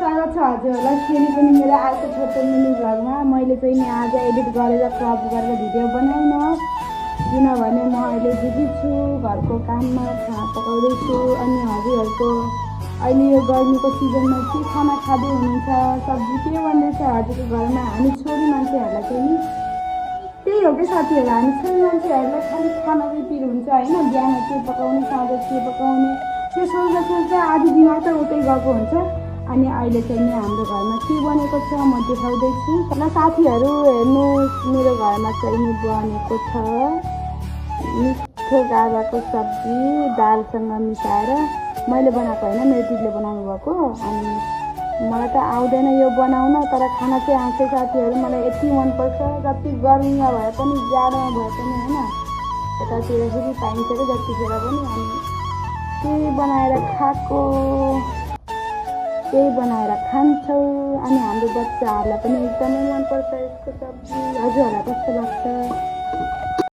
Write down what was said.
स्वागत छ हजुरहरूलाई फेरि पनि मेरो अर्को छोटो मिनी भ्लगमा। मैले चाहिँ नि आज एडिट गरेर क्रप गरेर भिडियो बनाइन, किनभने म अहिले बिजी छु, घरको काममा खाना पकाउँदैछु। अनि हजुरहरूको अहिले यो गर्मीको सिजनमा के खाना खाँदै हुनुहुन्छ, सब्जी के बन्दैछ हजुरको घरमा? हामी छोरी मान्छेहरूलाई चाहिँ नि त्यही हो कि साथीहरू, हामी छोरी मान्छेहरूलाई खालि खाना रिपिट हुन्छ होइन। बिहान के पकाउने, साँझ के पकाउने, त्यो सोच्दा सोच्दा आधी दिमाग त उतै गएको हुन्छ। अनि अहिले चाहिँ नि हाम्रो घरमा के बनेको छ म देखाउँदैछु ल साथीहरू, हेर्नुहोस्। मेरो घरमा चाहिँ नि बनेको छ मिठो गाभाको सब्जी दालसँग मिसाएर। मैले बनाएको होइन, मेरो दिदीले बनाउनु भएको। अनि मलाई त आउँदैन यो बनाउन, तर खाना चाहिँ आउँछ साथीहरू। मलाई यति मनपर्छ, जति गर्मीमा भए पनि जाडोमा भए पनि होइन, यतातिर फेरि पाइन्छ कि जतिखेर पनि। अनि त्यही बनाएर खाएको, त्यही बनाएर खान्छौँ। अनि हाम्रो बच्चाहरूलाई पनि एकदमै मनपर्छ यसको सब्जी। हजुरहरूलाई कस्तो लाग्छ?